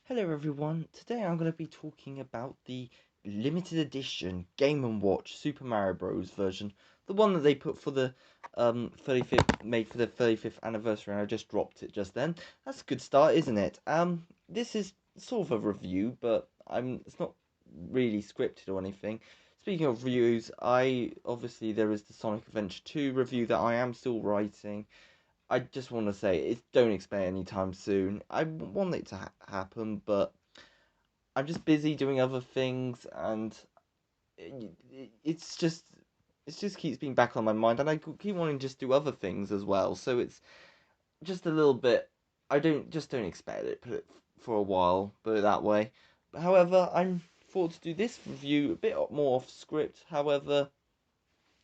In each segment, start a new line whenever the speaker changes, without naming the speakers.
Hello everyone, today I'm going to be talking about the limited edition Game & Watch Super Mario Bros. Version. The one that they put for the 35th, made for the 35th anniversary, and I just dropped it just then. That's a good start, isn't it? This is sort of a review, but it's not really scripted or anything. Speaking of reviews, obviously there is the Sonic Adventure 2 review that I am still writing. I just want to say, don't expect it anytime soon. I want it to happen, but I'm just busy doing other things, and it's just keeps being back on my mind, and I keep wanting to just do other things as well. So it's just a little bit. I don't expect it for a while, put it that way. However, I'm thought to do this review a bit more off script. However,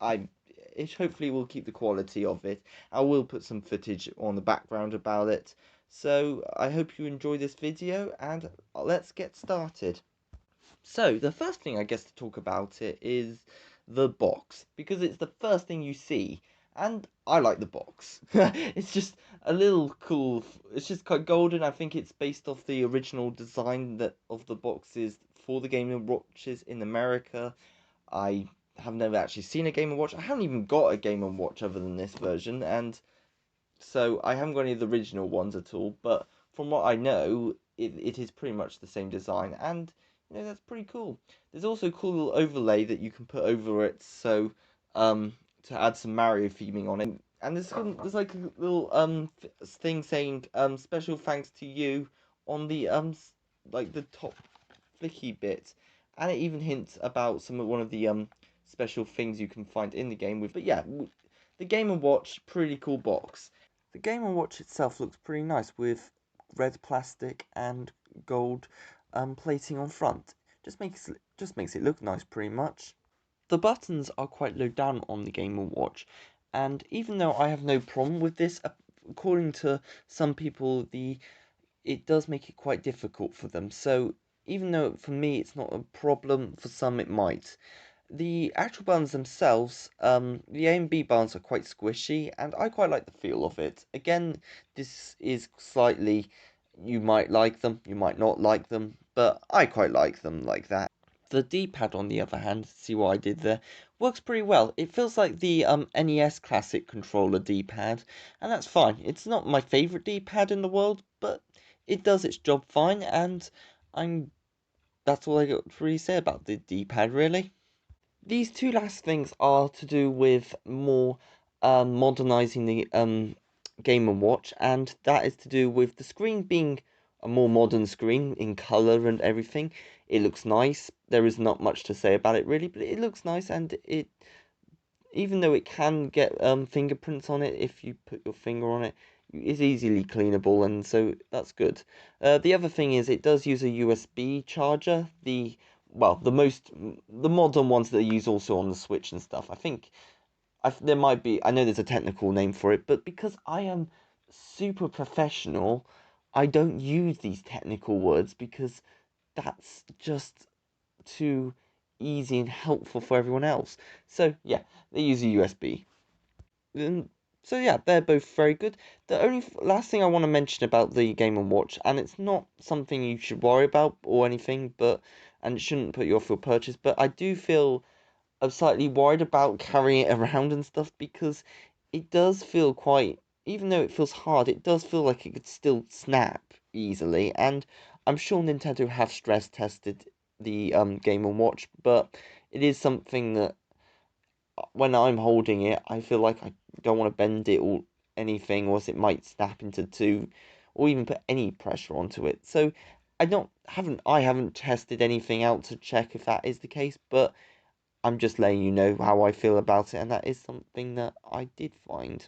I it hopefully will keep the quality of it. I will put some footage on the background about it. So I hope you enjoy this video, and let's get started. So the first thing I guess to talk about it is the box, because it's the first thing you see, and I like the box. It's just a little cool. It's just quite golden. I think it's based off the original design that of the boxes for the Game & Watches in America. I have never actually seen a Game & Watch. I haven't even got a Game & Watch other than this version, and so I haven't got any of the original ones at all. But from what I know, it is pretty much the same design, and that's pretty cool. There's also a cool little overlay that you can put over it, so to add some Mario theming on it. And there's like a little thing saying special thanks to you on the like the top flicky bit, and it even hints about one of the special things you can find in the game with. But yeah, the Game & Watch, pretty cool box. The Game & Watch itself looks pretty nice with red plastic and gold plating on front. Just makes it look nice pretty much. The buttons are quite low down on the Game & Watch, and even though I have no problem with this, according to some people, it does make it quite difficult for them. So even though for me it's not a problem, for some it might. The actual buttons themselves, the A and B buttons are quite squishy, and I quite like the feel of it. Again, this is slightly, you might like them, you might not like them, but I quite like them like that. The D-pad, on the other hand, see what I did there, works pretty well. It feels like the NES Classic controller D-pad, and that's fine. It's not my favourite D-pad in the world, but it does its job fine, and that's all I got to really say about the D-pad, really. These two last things are to do with more modernizing the Game & Watch, and that is to do with the screen being a more modern screen in color and everything. It looks nice. There is not much to say about it really, but it looks nice, and even though it can get fingerprints on it if you put your finger on it, it's easily cleanable, and so that's good. The other thing is it does use a USB charger. The modern ones that are used also on the Switch and stuff. There might be, I know there's a technical name for it, but because I am super professional, I don't use these technical words because that's just too easy and helpful for everyone else. So yeah, they use a USB. Um, so yeah, they're both very good. The only last thing I want to mention about the Game & Watch, and it's not something you should worry about or anything, and it shouldn't put you off your purchase, but I do feel I'm slightly worried about carrying it around and stuff because it does feel quite, even though it feels hard, it does feel like it could still snap easily. And I'm sure Nintendo have stress tested the Game & Watch, but it is something that when I'm holding it, I feel like I don't want to bend it or anything, or else it might snap into two, or even put any pressure onto it. So I haven't tested anything out to check if that is the case, but I'm just letting you know how I feel about it, and that is something that I did find.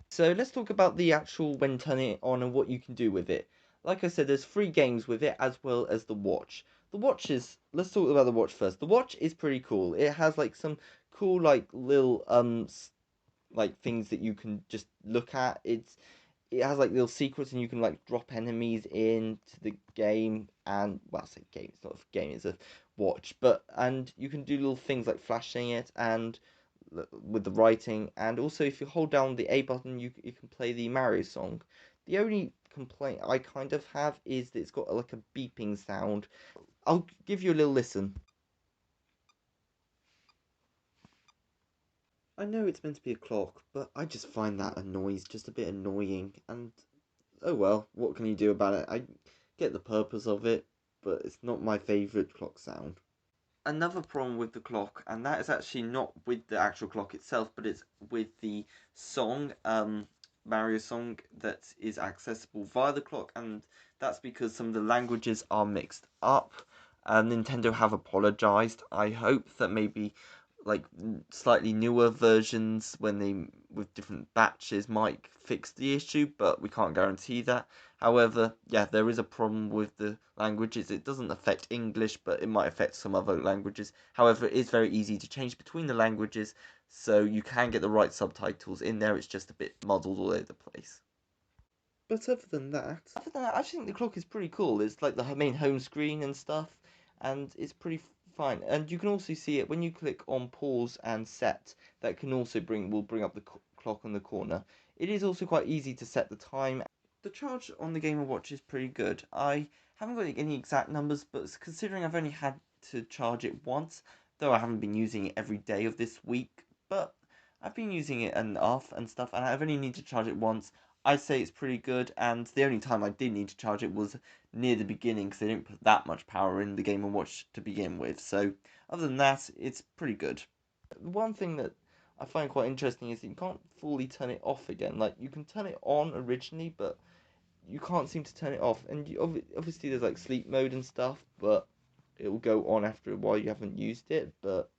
So let's talk about the actual when turning it on and what you can do with it. Like I said, there's 3 games with it as well as the watch. Let's talk about the watch first. The watch is pretty cool. It has like some cool like little like things that you can just look at. It has like little secrets, and you can like drop enemies into the game, and well, I say game, it's not a game, it's a watch, and you can do little things like flashing it and with the writing, and also if you hold down the A button, you can play the Mario song. The only complaint I kind of have is that it's got like a beeping sound. I'll give you a little listen. I know it's meant to be a clock, but I just find that a noise just a bit annoying, and oh well, what can you do about it? I get the purpose of it, but it's not my favourite clock sound. Another problem with the clock, and that is actually not with the actual clock itself, but it's with the song, Mario song that is accessible via the clock, and that's because some of the languages are mixed up. Nintendo have apologized. I hope that maybe like slightly newer versions when they with different batches might fix the issue, but we can't guarantee that. However, yeah, there is a problem with the languages. It doesn't affect English, but it might affect some other languages. However, it is very easy to change between the languages, so you can get the right subtitles in there. It's just a bit muddled all over the place. But other than that, I think the clock is pretty cool. It's like the main home screen and stuff, and it's pretty fine. And you can also see it when you click on pause and set. That can also will bring up the clock on the corner. It is also quite easy to set the time. The charge on the Game & Watch is pretty good. I haven't got any exact numbers, but considering I've only had to charge it once, though I haven't been using it every day of this week, but I've been using it enough and stuff, and I've only needed to charge it once. I'd say it's pretty good, and the only time I did need to charge it was near the beginning, because they didn't put that much power in the Game & Watch to begin with, so other than that, it's pretty good. One thing that I find quite interesting is that you can't fully turn it off again. Like, you can turn it on originally, but you can't seem to turn it off. And obviously there's like sleep mode and stuff, but it will go on after a while you haven't used it. But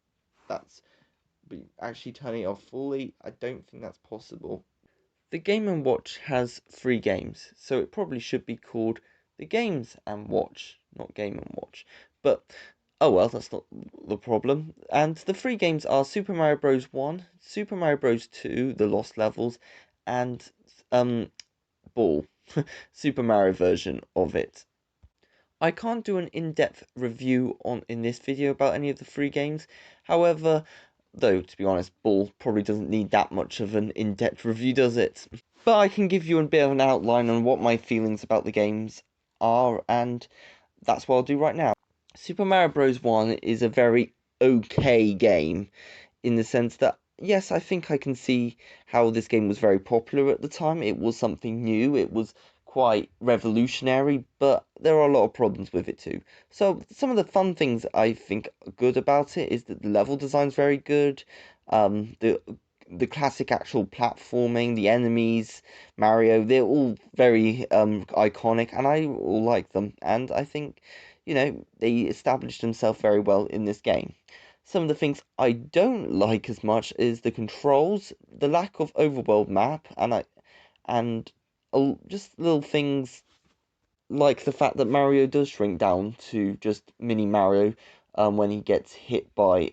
actually turning it off fully, I don't think that's possible. The Game & Watch has 3 games, so it probably should be called the Games and Watch, not Game & Watch. But oh well, that's not the problem. And the 3 games are Super Mario Bros. 1, Super Mario Bros. 2, The Lost Levels, and Ball, Super Mario version of it. I can't do an in-depth review in this video about any of the 3 games. However, though to be honest, Ball probably doesn't need that much of an in-depth review, does it? But I can give you a bit of an outline on what my feelings about the games are, and that's what I'll do right now. Super Mario Bros. 1 is a very okay game, in the sense that, yes, I think I can see how this game was very popular at the time. It was something new, it was quite revolutionary, but there are a lot of problems with it too. So some of the fun things I think are good about it is that the level design's very good. The classic actual platforming, the enemies, Mario, they're all very iconic, and I all like them. And I think, they established themselves very well in this game. Some of the things I don't like as much is the controls, the lack of overworld map, and just little things like the fact that Mario does shrink down to just mini Mario when he gets hit by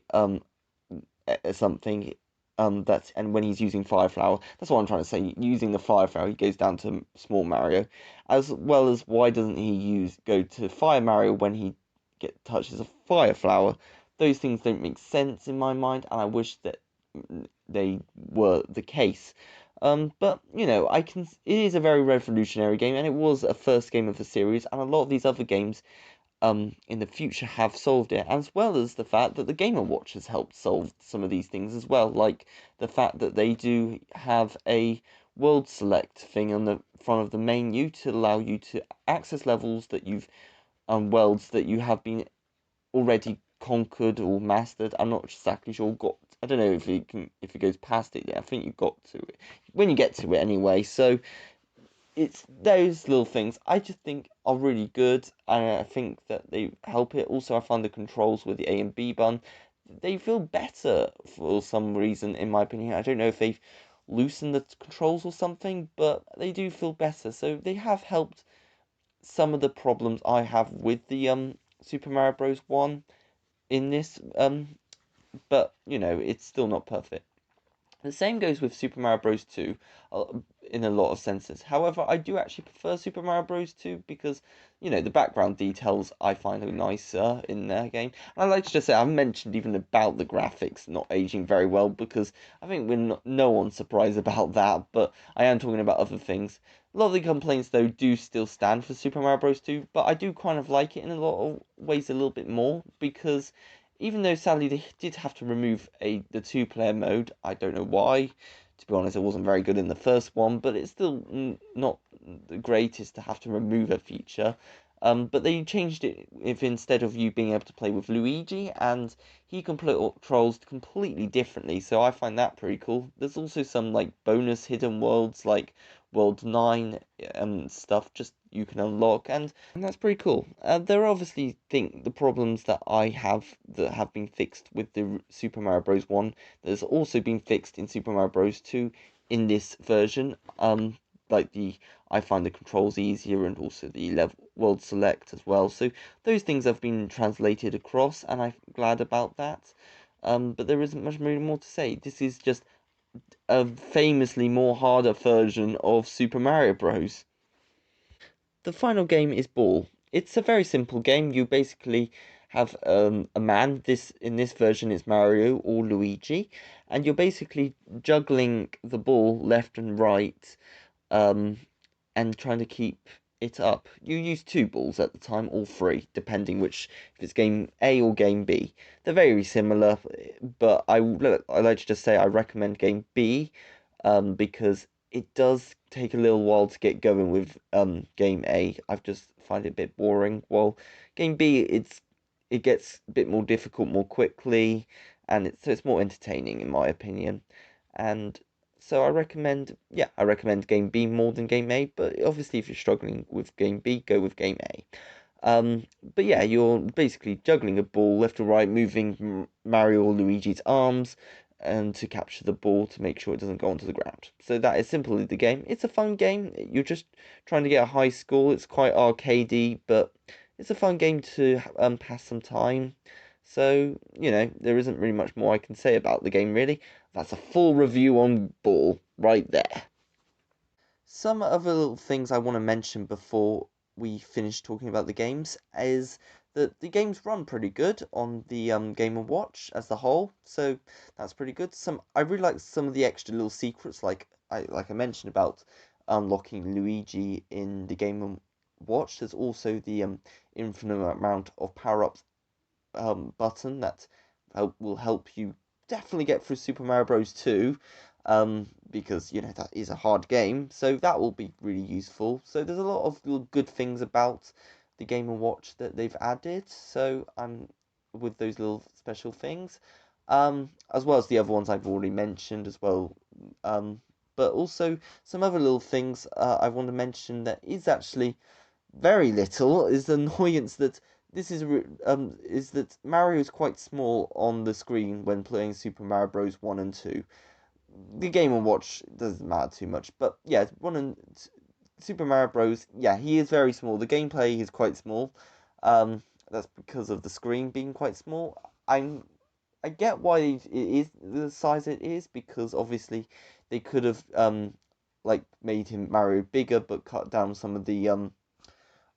something and when he's using Fire Flower. That's what I'm trying to say. Using the Fire Flower, he goes down to small Mario, as well as why doesn't he go to Fire Mario when he touches a Fire Flower? Those things don't make sense in my mind, and I wish that they were the case. But it is a very revolutionary game, and it was a first game of the series, and a lot of these other games in the future have solved it, as well as the fact that the Game & Watch has helped solve some of these things as well, like the fact that they do have a world select thing on the front of the menu to allow you to access levels that you've worlds that you have been already conquered or mastered. I'm not exactly sure. I don't know if it goes past it. I think you got to it when you get to it anyway. So it's those little things I just think are really good, and I think that they help it. Also, I find the controls with the A and B button, they feel better for some reason, in my opinion. I don't know if they've loosened the controls or something, but they do feel better. So they have helped some of the problems I have with the Super Mario Bros. 1 in this, but it's still not perfect. The same goes with Super Mario Bros. 2 in a lot of senses. However, I do actually prefer Super Mario Bros. 2 because, the background details I find are nicer in their game. And I like to just say, I've mentioned even about the graphics not aging very well, because I think no one's surprised about that, but I am talking about other things. A lot of the complaints though do still stand for Super Mario Bros. 2, but I do kind of like it in a lot of ways a little bit more because even though sadly they did have to remove the two-player mode, I don't know why. To be honest, it wasn't very good in the first one, but it's still not the greatest to have to remove a feature. But they changed it if instead of you being able to play with Luigi, and he controls completely differently, so I find that pretty cool. There's also some like bonus hidden worlds like World 9 and stuff just you can unlock, and that's pretty cool. There are obviously the problems that I have that have been fixed with the Super Mario Bros. 1 that's also been fixed in Super Mario Bros. 2 in this version. Like I find the controls easier and also the level world select as well. So those things have been translated across, and I'm glad about that. But there isn't much really more to say. This is just a famously more harder version of Super Mario Bros. The final game is Ball. It's a very simple game. You basically have a man. This in this version is Mario or Luigi, and you're basically juggling the ball left and right, um, and trying to keep it up. You use two balls at the time, or three, depending which if it's game A or game B. They're very similar, but I like to just say I recommend game B, because it does take a little while to get going with game A. I've just find it a bit boring. Well, game B it gets a bit more difficult more quickly, and it's more entertaining in my opinion. And so I recommend game B more than game A, but obviously if you're struggling with game B, go with game A. But yeah, you're basically juggling a ball left or right, moving Mario or Luigi's arms, and to capture the ball to make sure it doesn't go onto the ground. So that is simply the game. It's a fun game. You're just trying to get a high score. It's quite arcadey, but it's a fun game to pass some time. So, there isn't really much more I can say about the game, really. That's a full review on Ball right there. Some other little things I want to mention before we finish talking about the games is that the games run pretty good on the Game and Watch as the whole, so that's pretty good. I really like some of the extra little secrets, like I mentioned about unlocking Luigi in the Game and Watch. There's also the infinite amount of power ups button that will help you definitely get through Super Mario Bros. 2, because that is a hard game, so that will be really useful. So there's a lot of good things about the Game and Watch that they've added. So with those little special things, as well as the other ones I've already mentioned as well. But also some other little things I want to mention that is actually very little is the annoyance that is that Mario is quite small on the screen when playing Super Mario Bros. 1 and 2. The Game and Watch doesn't matter too much, but yeah, Super Mario Bros. Yeah, he is very small. The gameplay is quite small. That's because of the screen being quite small. I get why it is the size it is, because obviously they could have like made him Mario bigger but cut down some of the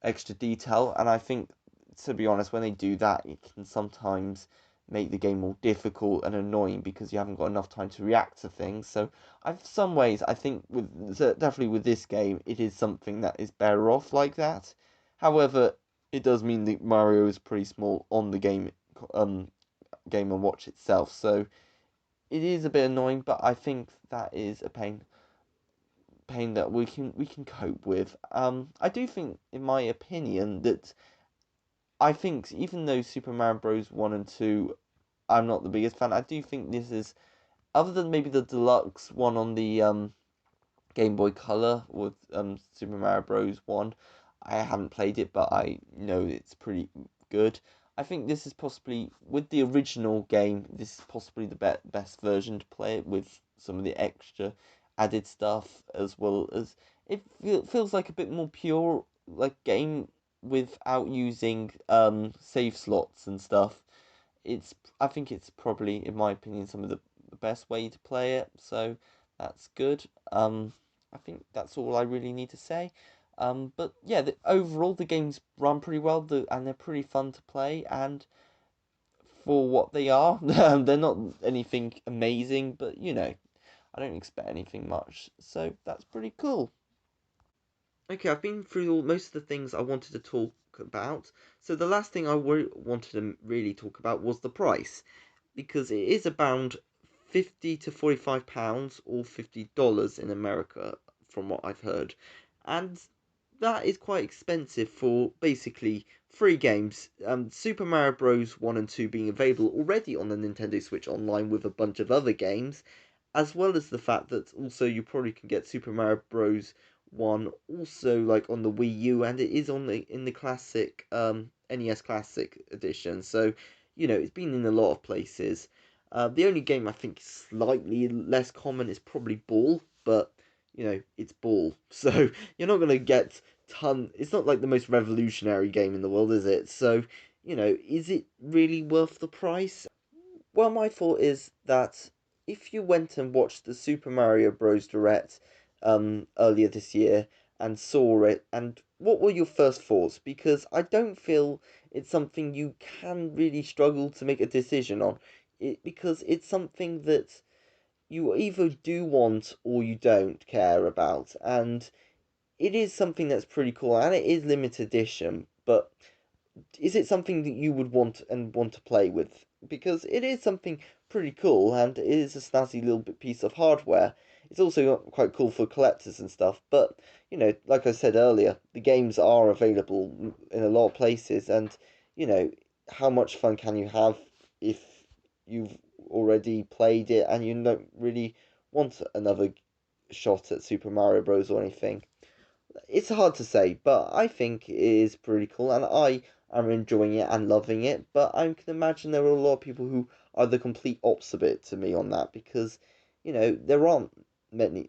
extra detail. And I think, to be honest, when they do that, it can sometimes make the game more difficult and annoying because you haven't got enough time to react to things. So, some ways, I think definitely with this game, it is something that is better off like that. However, it does mean that Mario is pretty small on the um, Game and Watch itself. So it is a bit annoying, but I think that is a pain that we can cope with. I do think, in my opinion, that I think even though Super Mario Bros. 1 and 2, I'm not the biggest fan, I do think this is, other than maybe the deluxe one on the Game Boy Color with Super Mario Bros. 1, I haven't played it, but I know it's pretty good. I think this is possibly, with the original game, this is possibly the best version to play it with some of the extra added stuff, as well as it feels like a bit more pure like game without using save slots and stuff. I think it's probably, in my opinion, some of the best way to play it, so that's good. I think that's all I really need to say. But yeah, overall the games run pretty well, and they're pretty fun to play. And for what they are, they're not anything amazing, but I don't expect anything much. So that's pretty cool. Okay, I've been through most of the things I wanted to talk about. So the last thing I wanted to really talk about was the price, because it is about £50 to £45 or $50 in America, from what I've heard, and that is quite expensive for basically free games. Super Mario Bros. 1 and 2 being available already on the Nintendo Switch Online with a bunch of other games, as well as the fact that also you probably can get Super Mario Bros. 1 also like on the Wii U, and it is on the in the classic NES Classic edition. So, it's been in a lot of places. The only game I think slightly less common is probably Ball, but it's Ball. So you're not gonna get it's not like the most revolutionary game in the world, is it? So, is it really worth the price? Well, my thought is that if you went and watched the Super Mario Bros. Direct earlier this year and saw it, and what were your first thoughts? Because I don't feel it's something you can really struggle to make a decision on. Because it's something that you either do want or you don't care about, and it is something that's pretty cool, and it is limited edition, but is it something that you would want to play with? Because it is something pretty cool, and it is a snazzy little piece of hardware. It's also quite cool for collectors and stuff. But like I said earlier, the games are available in a lot of places, and you know, how much fun can you have if you've already played it and you don't really want another shot at Super Mario Bros. Or anything? It's hard to say, but I think it is pretty cool, and I am enjoying it and loving it. But I can imagine there are a lot of people who are the complete opposite to me on that, because there aren't many.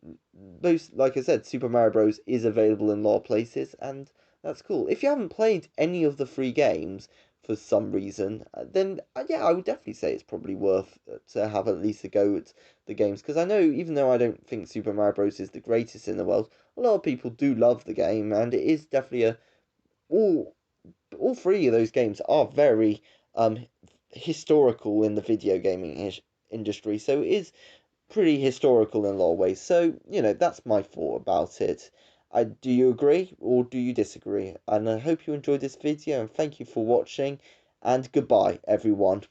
Most, like I said, Super Mario Bros. Is available in a lot of places, and that's cool. If you haven't played any of the free games for some reason, then yeah, I would definitely say it's probably worth to have at least a go at the games, because I know, even though I don't think Super Mario Bros. Is the greatest in the world, a lot of people do love the game, and it is definitely all all three of those games are very historical in the video gaming industry, so it is pretty historical in a lot of ways. So that's my thought about it. Do you agree or do you disagree? And I hope you enjoyed this video, and thank you for watching, and goodbye everyone.